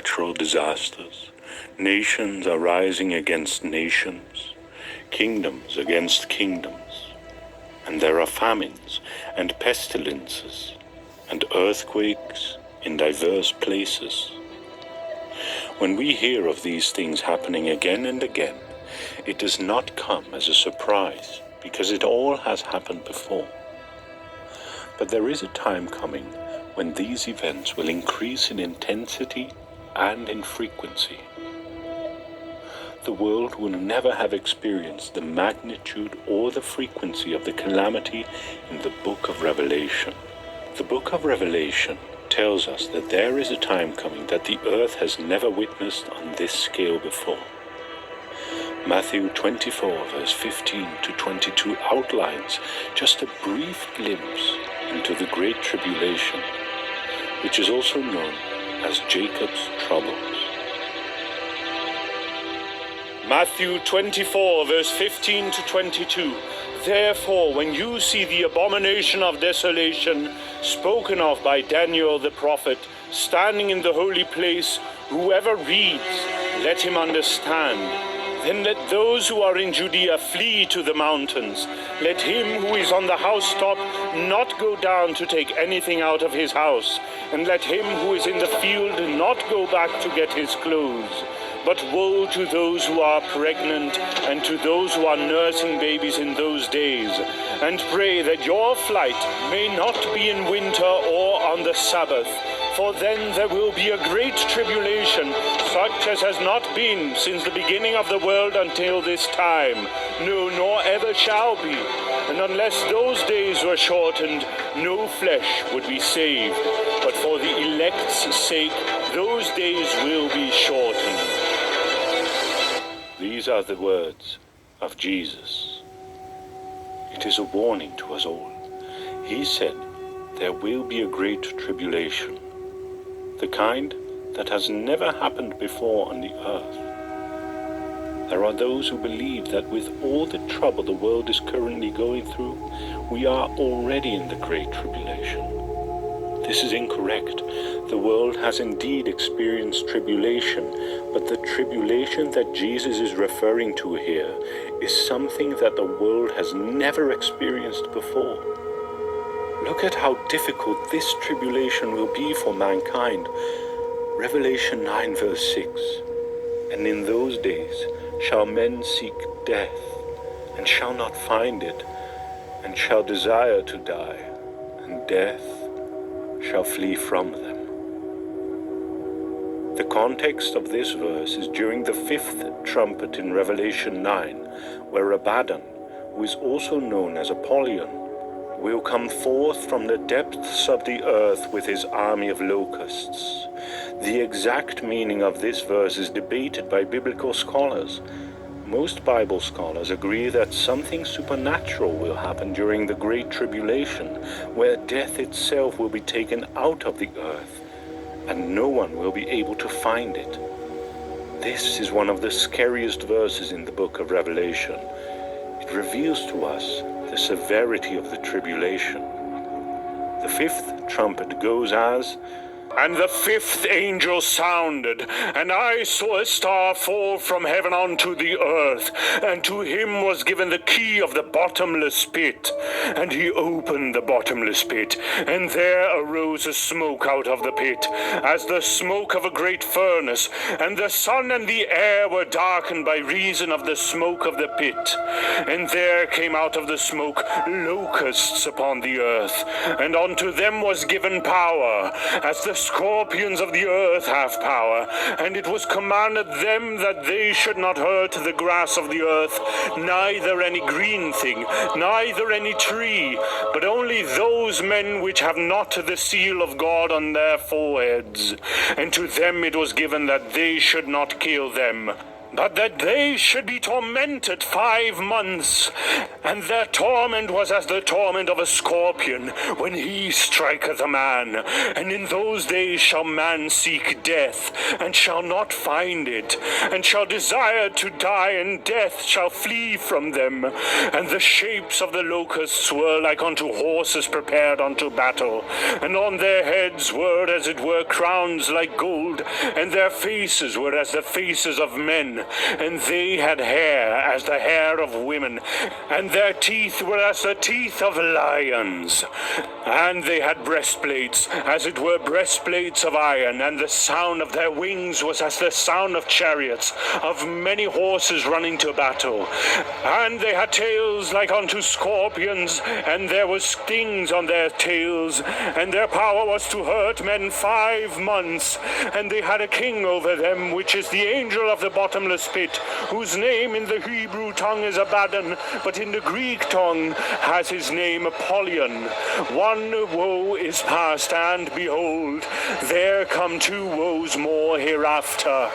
natural disasters. Nations are rising against nations, kingdoms against kingdoms, and there are famines and pestilences and earthquakes in diverse places. When we hear of these things happening again and again, it does not come as a surprise, because it all has happened before. But there is a time coming when these events will increase in intensity and in frequency. The world will never have experienced the magnitude or the frequency of the calamity in the book of Revelation. The book of Revelation tells us that there is a time coming that the earth has never witnessed on this scale before. Matthew 24 verse 15 to 22 outlines just a brief glimpse into the Great Tribulation, which is also known as Jacob's troubles. Matthew 24 verse 15 to 22. Therefore, when you see the abomination of desolation spoken of by Daniel the prophet standing in the holy place, whoever reads, let him understand. Then let those who are in Judea flee to the mountains. Let him who is on the housetop not go down to take anything out of his house, and let him who is in the field not go back to get his clothes. But woe to those who are pregnant and to those who are nursing babies in those days. And pray that your flight may not be in winter or on the Sabbath, for then there will be a great tribulation, such as has not been since the beginning of the world until this time, no, nor ever shall be. And unless those days were shortened, no flesh would be saved. But for the elect's sake, those days will be shortened. These are the words of Jesus. It is a warning to us all. He said, there will be a great tribulation, the kind that has never happened before on the earth. There are those who believe that with all the trouble the world is currently going through, we are already in the Great Tribulation. This is incorrect. The world has indeed experienced tribulation, but the tribulation that Jesus is referring to here is something that the world has never experienced before. Look at how difficult this tribulation will be for mankind. Revelation 9 verse 6. And in those days shall men seek death, and shall not find it, and shall desire to die, and death shall flee from them. The context of this verse is during the fifth trumpet in Revelation 9, where Abaddon, who is also known as Apollyon, will come forth from the depths of the earth with his army of locusts. The exact meaning of this verse is debated by biblical scholars. Most Bible scholars agree that something supernatural will happen during the Great Tribulation, where death itself will be taken out of the earth, and no one will be able to find it. This is one of the scariest verses in the book of Revelation. It reveals to us the severity of the tribulation. The fifth trumpet goes as, and the fifth angel sounded, and I saw a star fall from heaven unto the earth, and to him was given the key of the bottomless pit. And he opened the bottomless pit, and there arose a smoke out of the pit, as the smoke of a great furnace, and the sun and the air were darkened by reason of the smoke of the pit. And there came out of the smoke locusts upon the earth, and unto them was given power, as the scorpions of the earth have power, and it was commanded them that they should not hurt the grass of the earth, neither any green thing, neither any tree, but only those men which have not the seal of God on their foreheads. And to them it was given that they should not kill them, but that they should be tormented 5 months. And their torment was as the torment of a scorpion, when he striketh a man. And in those days shall man seek death, and shall not find it, and shall desire to die, and death shall flee from them. And the shapes of the locusts were like unto horses prepared unto battle, and on their heads were as it were crowns like gold, and their faces were as the faces of men, and they had hair as the hair of women, and their teeth were as the teeth of lions. And they had breastplates, as it were breastplates of iron, and the sound of their wings was as the sound of chariots, of many horses running to battle. And they had tails like unto scorpions, and there was stings on their tails, and their power was to hurt men 5 months. And they had a king over them, which is the angel of the bottomless pit, whose name in the Hebrew tongue is Abaddon, but in the Greek tongue has his name Apollyon. One woe is past, and behold, there come 2 woes more hereafter.